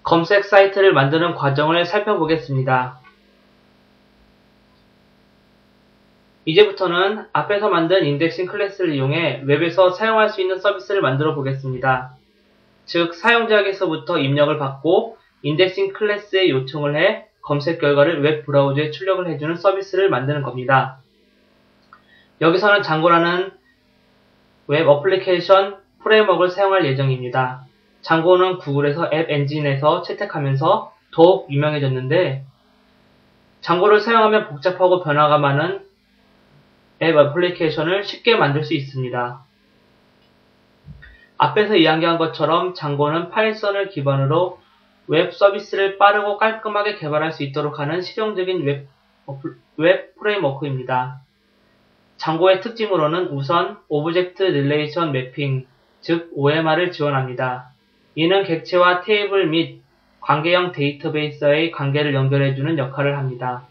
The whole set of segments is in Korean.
검색 사이트를 만드는 과정을 살펴보겠습니다. 이제부터는 앞에서 만든 인덱싱 클래스를 이용해 웹에서 사용할 수 있는 서비스를 만들어 보겠습니다. 즉, 사용자에게서부터 입력을 받고 인덱싱 클래스에 요청을 해 검색 결과를 웹 브라우저에 출력을 해주는 서비스를 만드는 겁니다. 여기서는 장고라는 웹 어플리케이션 프레임워크를 사용할 예정입니다. 장고는 구글에서 앱 엔진에서 채택하면서 더욱 유명해졌는데, 장고를 사용하면 복잡하고 변화가 많은 앱 어플리케이션을 쉽게 만들 수 있습니다. 앞에서 이야기한 것처럼 장고는 파이썬을 기반으로 웹 서비스를 빠르고 깔끔하게 개발할 수 있도록 하는 실용적인 웹 프레임워크입니다. 장고의 특징으로는 우선 오브젝트 릴레이션 매핑, 즉 OMR을 지원합니다. 이는 객체와 테이블 및 관계형 데이터베이스와의 관계를 연결해주는 역할을 합니다.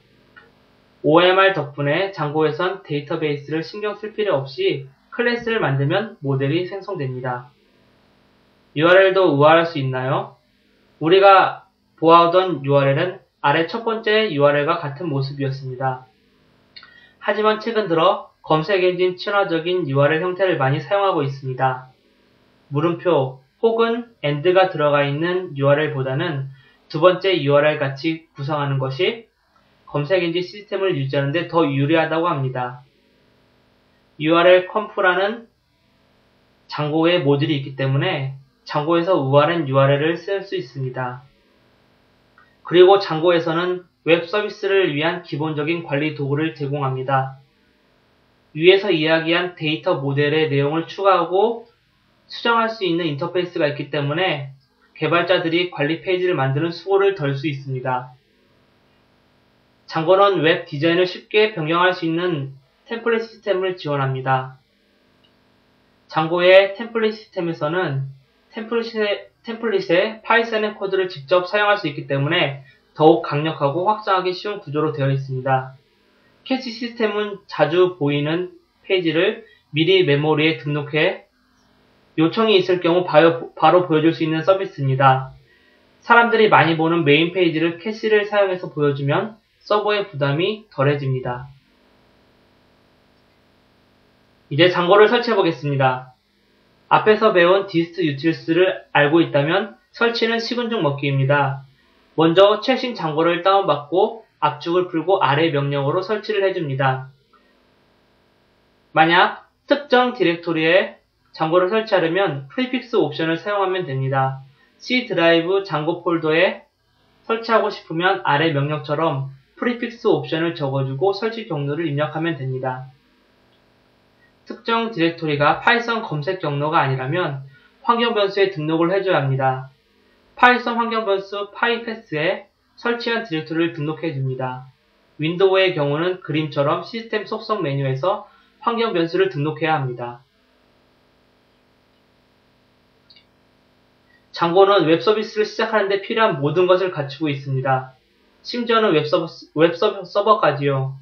OMR 덕분에 장고에선 데이터베이스를 신경 쓸 필요 없이 클래스를 만들면 모델이 생성됩니다. URL도 우아할 수 있나요? 우리가 보아오던 URL은 아래 첫 번째 URL과 같은 모습이었습니다. 하지만 최근 들어 검색 엔진 친화적인 URL 형태를 많이 사용하고 있습니다. 물음표 혹은 AND가 들어가 있는 URL보다는 두 번째 URL 같이 구성하는 것이 검색 엔진 시스템을 유지하는 데 더 유리하다고 합니다. URL 컴프라는 장고의 모듈이 있기 때문에 장고에서 우아한 URL을 쓸 수 있습니다. 그리고 장고에서는 웹 서비스를 위한 기본적인 관리 도구를 제공합니다. 위에서 이야기한 데이터 모델의 내용을 추가하고 수정할 수 있는 인터페이스가 있기 때문에 개발자들이 관리 페이지를 만드는 수고를 덜 수 있습니다. 장고는 웹 디자인을 쉽게 변경할 수 있는 템플릿 시스템을 지원합니다. 장고의 템플릿 시스템에서는 템플릿에 파이썬의 코드를 직접 사용할 수 있기 때문에 더욱 강력하고 확장하기 쉬운 구조로 되어 있습니다. 캐치 시스템은 자주 보이는 페이지를 미리 메모리에 등록해 요청이 있을 경우 바로 보여줄 수 있는 서비스입니다. 사람들이 많이 보는 메인 페이지를 캐시를 사용해서 보여주면 서버의 부담이 덜해집니다. 이제 장고를 설치해 보겠습니다. 앞에서 배운 디스트 유틸스를 알고 있다면 설치는 식은 죽 먹기입니다. 먼저 최신 장고를 다운받고 압축을 풀고 아래 명령어로 설치를 해줍니다. 만약 특정 디렉토리에 장고를 설치하려면 프리픽스 옵션을 사용하면 됩니다. C 드라이브 장고 폴더에 설치하고 싶으면 아래 명령처럼 프리픽스 옵션을 적어주고 설치 경로를 입력하면 됩니다. 특정 디렉토리가 파이썬 검색 경로가 아니라면 환경 변수에 등록을 해줘야 합니다. 파이썬 환경 변수 파이패스에 설치한 디렉토리를 등록해 줍니다. 윈도우의 경우는 그림처럼 시스템 속성 메뉴에서 환경 변수를 등록해야 합니다. 장고는 웹 서비스를 시작하는 데 필요한 모든 것을 갖추고 있습니다. 심지어는 웹 서버까지요.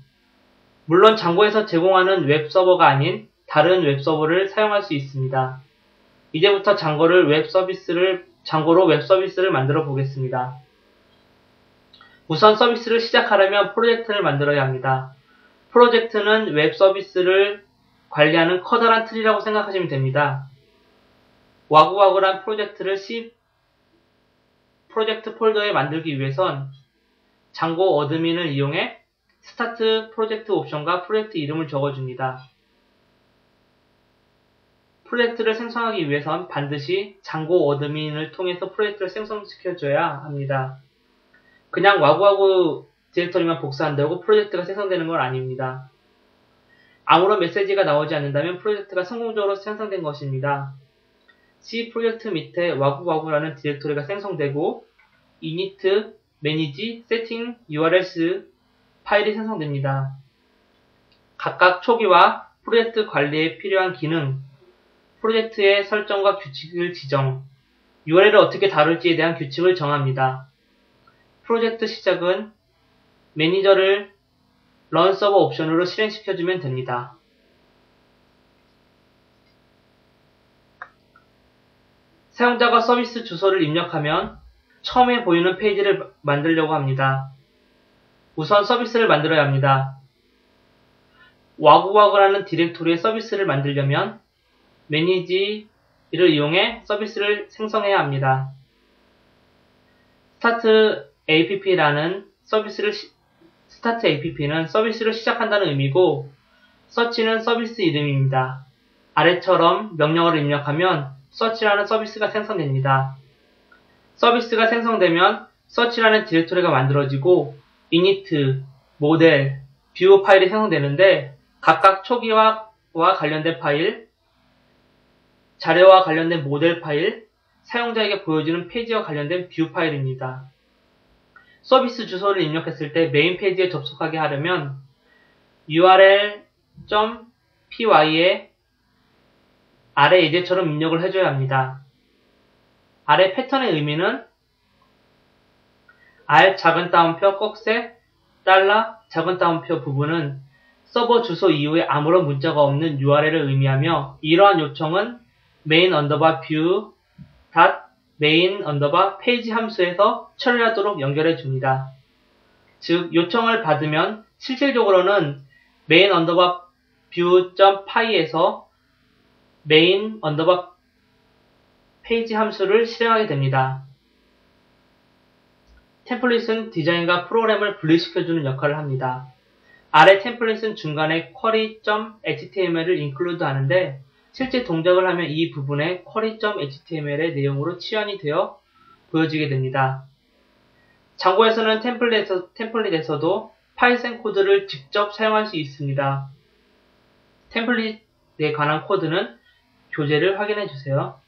물론 장고에서 제공하는 웹 서버가 아닌 다른 웹 서버를 사용할 수 있습니다. 이제부터 장고로 웹 서비스를 만들어 보겠습니다. 우선 서비스를 시작하려면 프로젝트를 만들어야 합니다. 프로젝트는 웹 서비스를 관리하는 커다란 틀이라고 생각하시면 됩니다. 와구와구란 프로젝트를 C 프로젝트 폴더에 만들기 위해선 장고 어드민을 이용해 스타트 프로젝트 옵션과 프로젝트 이름을 적어줍니다. 프로젝트를 생성하기 위해선 반드시 장고 어드민을 통해서 프로젝트를 생성시켜줘야 합니다. 그냥 와구와구 디렉토리만 복사한다고 프로젝트가 생성되는 건 아닙니다. 아무런 메시지가 나오지 않는다면 프로젝트가 성공적으로 생성된 것입니다. C 프로젝트 밑에 와구와구라는 디렉토리가 생성되고 init, manage, setting, urls 파일이 생성됩니다. 각각 초기화 프로젝트 관리에 필요한 기능, 프로젝트의 설정과 규칙을 지정, URL을 어떻게 다룰지에 대한 규칙을 정합니다. 프로젝트 시작은 매니저를 런 서버 옵션으로 실행시켜주면 됩니다. 사용자가 서비스 주소를 입력하면 처음에 보이는 페이지를 만들려고 합니다. 우선 서비스를 만들어야 합니다. 와구와구라는 디렉토리의 서비스를 만들려면 매니지를 이용해 서비스를 생성해야 합니다. 스타트 app는 서비스를 시작한다는 의미고 서치는 서비스 이름입니다. 아래처럼 명령어를 입력하면 서치라는 서비스가 생성됩니다. 서비스가 생성되면 서치라는 디렉토리가 만들어지고 init, 모델, 뷰 파일이 생성되는데 각각 초기화와 관련된 파일, 자료와 관련된 모델 파일, 사용자에게 보여주는 페이지와 관련된 뷰 파일입니다. 서비스 주소를 입력했을 때 메인 페이지에 접속하게 하려면 url.py에 아래 예제처럼 입력을 해줘야 합니다. 아래 패턴의 의미는 R 작은 따옴표 꺽쇠 작은 따옴표 부분은 서버 주소 이후에 아무런 문자가 없는 URL을 의미하며 이러한 요청은 main view main page 함수에서 처리하도록 연결해 줍니다. 즉 요청을 받으면 실질적으로는 main view.py에서 main page 함수를 실행하게 됩니다. 템플릿은 디자인과 프로그램을 분리시켜주는 역할을 합니다. 아래 템플릿은 중간에 query.html을 include 하는데 실제 동작을 하면 이 부분에 query.html의 내용으로 치환이 되어 보여지게 됩니다. 장고에서는 템플릿에서도 파이썬 코드를 직접 사용할 수 있습니다. 템플릿에 관한 코드는 교재를 확인해 주세요.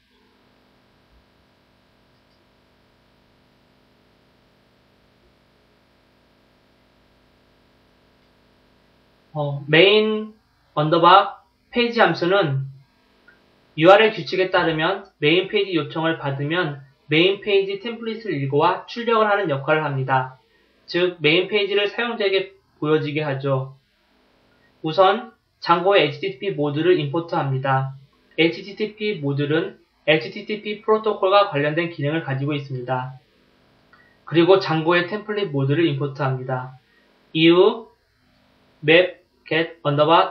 main 페이지 함수는 URL 규칙에 따르면 메인 페이지 요청을 받으면 메인 페이지 템플릿을 읽어와 출력을 하는 역할을 합니다. 즉 메인 페이지를 사용자에게 보여지게 하죠. 우선 장고의 HTTP 모듈을 임포트합니다. HTTP 모듈은 HTTP 프로토콜과 관련된 기능을 가지고 있습니다. 그리고 장고의 템플릿 모듈을 임포트합니다. 이후 map get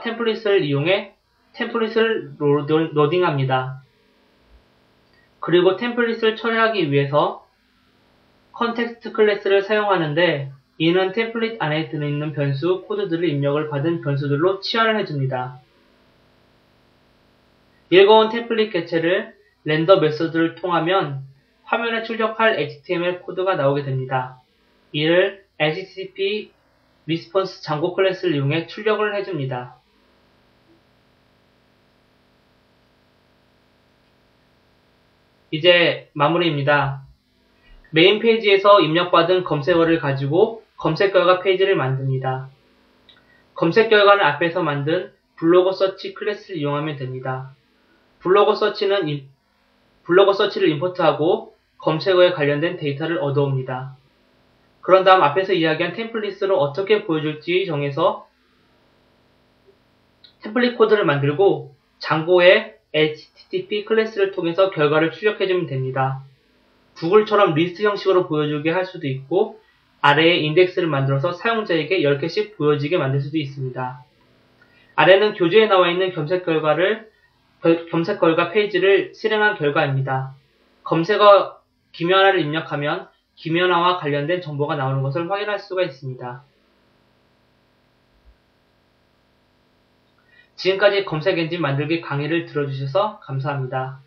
템플릿을 이용해 템플릿을 로딩합니다. 그리고 템플릿을 처리하기 위해서 컨텍스트 클래스를 사용하는데 이는 템플릿 안에 들어있는 변수 코드들을 입력을 받은 변수들로 치환을 해줍니다. 읽어온 템플릿 개체를 렌더 메소드를 통하면 화면에 출력할 HTML 코드가 나오게 됩니다. 이를 HTTP 리스폰스 장고 클래스를 이용해 출력을 해줍니다. 이제 마무리입니다. 메인 페이지에서 입력받은 검색어를 가지고 검색 결과 페이지를 만듭니다. 검색 결과는 앞에서 만든 블로그 서치 클래스를 이용하면 됩니다. 블로그 서치를 임포트하고 검색어에 관련된 데이터를 얻어옵니다. 그런 다음 앞에서 이야기한 템플릿으로 어떻게 보여줄지 정해서 템플릿 코드를 만들고 장고의 HTTP 클래스를 통해서 결과를 출력해주면 됩니다. 구글처럼 리스트 형식으로 보여주게 할 수도 있고 아래에 인덱스를 만들어서 사용자에게 10개씩 보여지게 만들 수도 있습니다. 아래는 교재에 나와 있는 검색 결과 페이지를 실행한 결과입니다. 검색어 김연아를 입력하면 김연아와 관련된 정보가 나오는 것을 확인할 수가 있습니다. 지금까지 검색 엔진 만들기 강의를 들어주셔서 감사합니다.